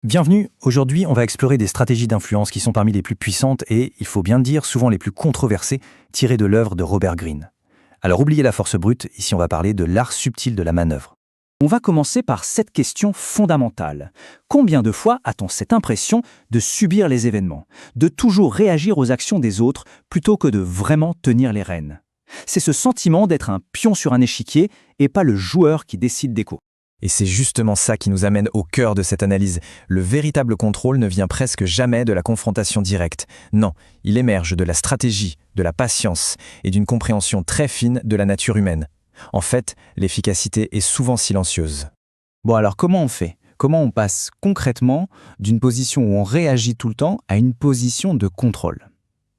Bienvenue, aujourd'hui on va explorer des stratégies d'influence qui sont parmi les plus puissantes et, il faut bien le dire, souvent les plus controversées, tirées de l'œuvre de Robert Greene. Alors oubliez la force brute, ici on va parler de l'art subtil de la manœuvre. On va commencer par cette question fondamentale. Combien de fois a-t-on cette impression de subir les événements, de toujours réagir aux actions des autres plutôt que de vraiment tenir les rênes? C'est ce sentiment d'être un pion sur un échiquier et pas le joueur qui décide des coups. Et c'est justement ça qui nous amène au cœur de cette analyse. Le véritable contrôle ne vient presque jamais de la confrontation directe. Non, il émerge de la stratégie, de la patience et d'une compréhension très fine de la nature humaine. En fait, l'efficacité est souvent silencieuse. Bon alors comment on fait? Comment on passe concrètement d'une position où on réagit tout le temps à une position de contrôle?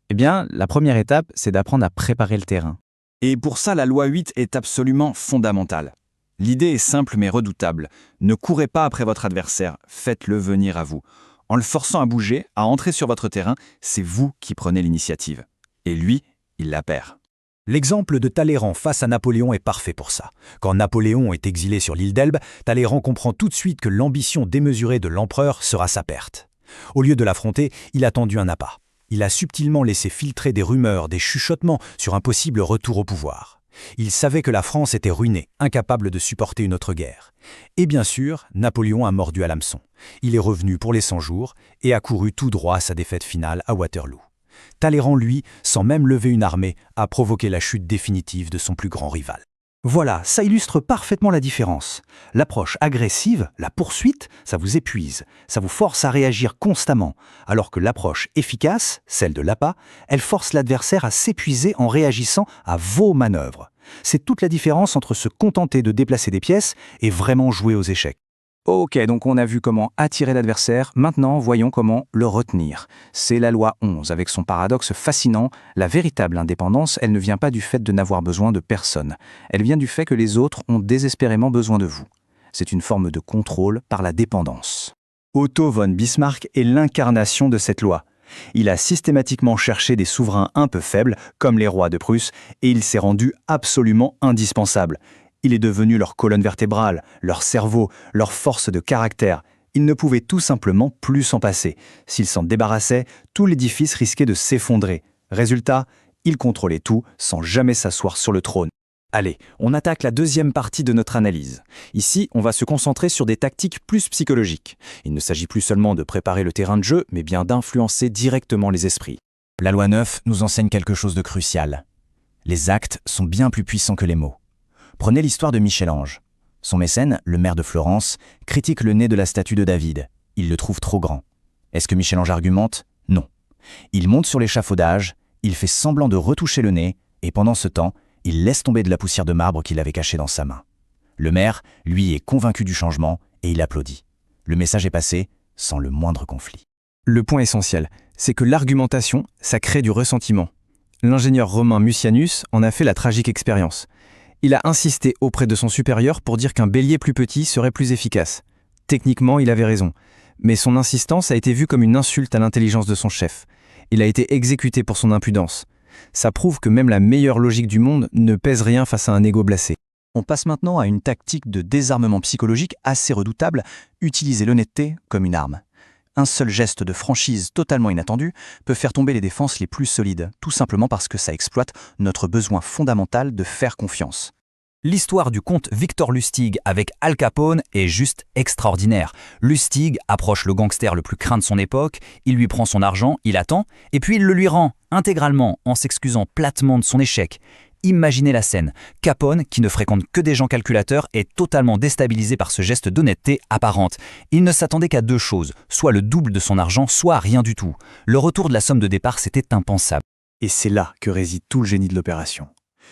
Eh bien, la première étape, c'est d'apprendre à préparer le terrain. Et pour ça, la loi 8 est absolument fondamentale. L'idée est simple mais redoutable. Ne courez pas après votre adversaire, faites-le venir à vous. En le forçant à bouger, à entrer sur votre terrain, c'est vous qui prenez l'initiative. Et lui, il la perd. L'exemple de Talleyrand face à Napoléon est parfait pour ça. Quand Napoléon est exilé sur l'île d'Elbe, Talleyrand comprend tout de suite que l'ambition démesurée de l'empereur sera sa perte. Au lieu de l'affronter, il a tendu un appât. Il a subtilement laissé filtrer des rumeurs, des chuchotements sur un possible retour au pouvoir. Il savait que la France était ruinée, incapable de supporter une autre guerre. Et bien sûr, Napoléon a mordu à l'hameçon. Il est revenu pour les 100 jours et a couru tout droit à sa défaite finale à Waterloo. Talleyrand, lui, sans même lever une armée, a provoqué la chute définitive de son plus grand rival. Voilà, ça illustre parfaitement la différence. L'approche agressive, la poursuite, ça vous épuise, ça vous force à réagir constamment, alors que l'approche efficace, celle de l'appât, elle force l'adversaire à s'épuiser en réagissant à vos manœuvres. C'est toute la différence entre se contenter de déplacer des pièces et vraiment jouer aux échecs. Ok, donc on a vu comment attirer l'adversaire, maintenant voyons comment le retenir. C'est la loi 11, avec son paradoxe fascinant. La véritable indépendance, elle ne vient pas du fait de n'avoir besoin de personne. Elle vient du fait que les autres ont désespérément besoin de vous. C'est une forme de contrôle par la dépendance. Otto von Bismarck est l'incarnation de cette loi. Il a systématiquement cherché des souverains un peu faibles, comme les rois de Prusse, et il s'est rendu absolument indispensable. Il est devenu leur colonne vertébrale, leur cerveau, leur force de caractère. Il ne pouvait tout simplement plus s'en passer. S'il s'en débarrassait, tout l'édifice risquait de s'effondrer. Résultat, il contrôlait tout sans jamais s'asseoir sur le trône. Allez, on attaque la deuxième partie de notre analyse. Ici, on va se concentrer sur des tactiques plus psychologiques. Il ne s'agit plus seulement de préparer le terrain de jeu, mais bien d'influencer directement les esprits. La loi 9 nous enseigne quelque chose de crucial. Les actes sont bien plus puissants que les mots. Prenez l'histoire de Michel-Ange. Son mécène, le maire de Florence, critique le nez de la statue de David. Il le trouve trop grand. Est-ce que Michel-Ange argumente? Non. Il monte sur l'échafaudage, il fait semblant de retoucher le nez, et pendant ce temps, il laisse tomber de la poussière de marbre qu'il avait cachée dans sa main. Le maire, lui, est convaincu du changement, et il applaudit. Le message est passé, sans le moindre conflit. Le point essentiel, c'est que l'argumentation, ça crée du ressentiment. L'ingénieur romain Mucianus en a fait la tragique expérience. Il a insisté auprès de son supérieur pour dire qu'un bélier plus petit serait plus efficace. Techniquement, il avait raison. Mais son insistance a été vue comme une insulte à l'intelligence de son chef. Il a été exécuté pour son impudence. Ça prouve que même la meilleure logique du monde ne pèse rien face à un ego blasé. On passe maintenant à une tactique de désarmement psychologique assez redoutable, utiliser l'honnêteté comme une arme. Un seul geste de franchise totalement inattendu peut faire tomber les défenses les plus solides, tout simplement parce que ça exploite notre besoin fondamental de faire confiance. L'histoire du comte Victor Lustig avec Al Capone est juste extraordinaire. Lustig approche le gangster le plus craint de son époque, il lui prend son argent, il attend, et puis il le lui rend intégralement en s'excusant platement de son échec. Imaginez la scène. Capone, qui ne fréquente que des gens calculateurs, est totalement déstabilisé par ce geste d'honnêteté apparente. Il ne s'attendait qu'à deux choses, soit le double de son argent, soit rien du tout. Le retour de la somme de départ, c'était impensable. Et c'est là que réside tout le génie de l'opération.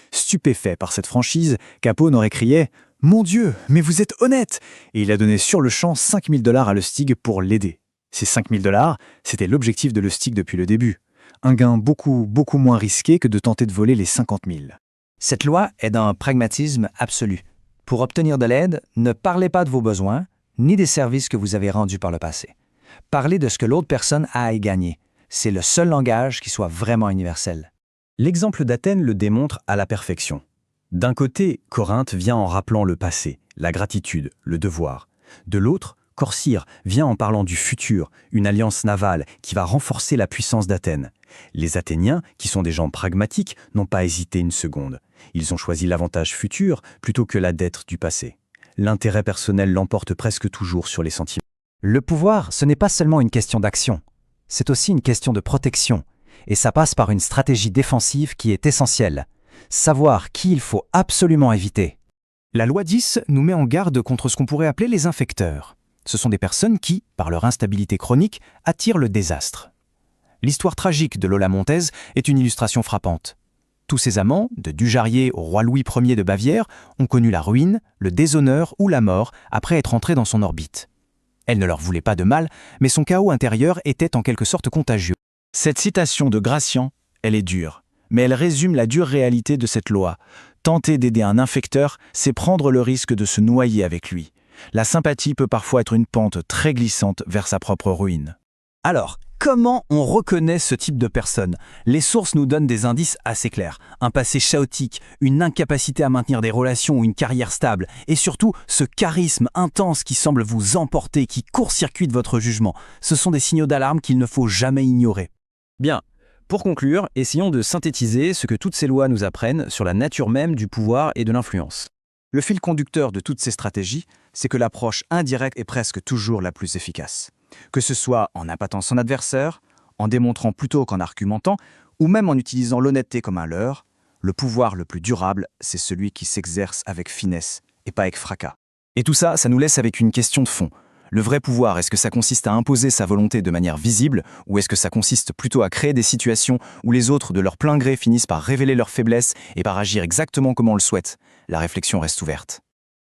Stupéfait par cette franchise, Capone aurait crié « Mon Dieu, mais vous êtes honnête !» Et il a donné sur le champ 5 000 $ à Lustig pour l'aider. Ces 5 000 $, c'était l'objectif de Lustig depuis le début. Un gain beaucoup moins risqué que de tenter de voler les 50 000. Cette loi est d'un pragmatisme absolu. Pour obtenir de l'aide, ne parlez pas de vos besoins, ni des services que vous avez rendus par le passé. Parlez de ce que l'autre personne a à y gagner. C'est le seul langage qui soit vraiment universel. L'exemple d'Athènes le démontre à la perfection. D'un côté, Corinthe vient en rappelant le passé, la gratitude, le devoir. De l'autre, Corcyre vient en parlant du futur, une alliance navale qui va renforcer la puissance d'Athènes. Les Athéniens, qui sont des gens pragmatiques, n'ont pas hésité une seconde. Ils ont choisi l'avantage futur plutôt que la dette du passé. L'intérêt personnel l'emporte presque toujours sur les sentiments. Le pouvoir, ce n'est pas seulement une question d'action, c'est aussi une question de protection. Et ça passe par une stratégie défensive qui est essentielle. Savoir qui il faut absolument éviter. La loi 10 nous met en garde contre ce qu'on pourrait appeler les infecteurs. Ce sont des personnes qui, par leur instabilité chronique, attirent le désastre. L'histoire tragique de Lola Montez est une illustration frappante. Tous ses amants, de Dujarrier au roi Louis Ier de Bavière, ont connu la ruine, le déshonneur ou la mort après être entrés dans son orbite. Elle ne leur voulait pas de mal, mais son chaos intérieur était en quelque sorte contagieux. Cette citation de Gratian, elle est dure, mais elle résume la dure réalité de cette loi. Tenter d'aider un infecteur, c'est prendre le risque de se noyer avec lui. La sympathie peut parfois être une pente très glissante vers sa propre ruine. Alors, comment on reconnaît ce type de personne? Les sources nous donnent des indices assez clairs. Un passé chaotique, une incapacité à maintenir des relations ou une carrière stable, et surtout ce charisme intense qui semble vous emporter, qui court-circuite votre jugement. Ce sont des signaux d'alarme qu'il ne faut jamais ignorer. Bien, pour conclure, essayons de synthétiser ce que toutes ces lois nous apprennent sur la nature même du pouvoir et de l'influence. Le fil conducteur de toutes ces stratégies, c'est que l'approche indirecte est presque toujours la plus efficace. Que ce soit en appâtant son adversaire, en démontrant plutôt qu'en argumentant, ou même en utilisant l'honnêteté comme un leurre, le pouvoir le plus durable, c'est celui qui s'exerce avec finesse et pas avec fracas. Et tout ça, ça nous laisse avec une question de fond. Le vrai pouvoir, est-ce que ça consiste à imposer sa volonté de manière visible, ou est-ce que ça consiste plutôt à créer des situations où les autres, de leur plein gré, finissent par révéler leurs faiblesses et par agir exactement comme on le souhaite? La réflexion reste ouverte.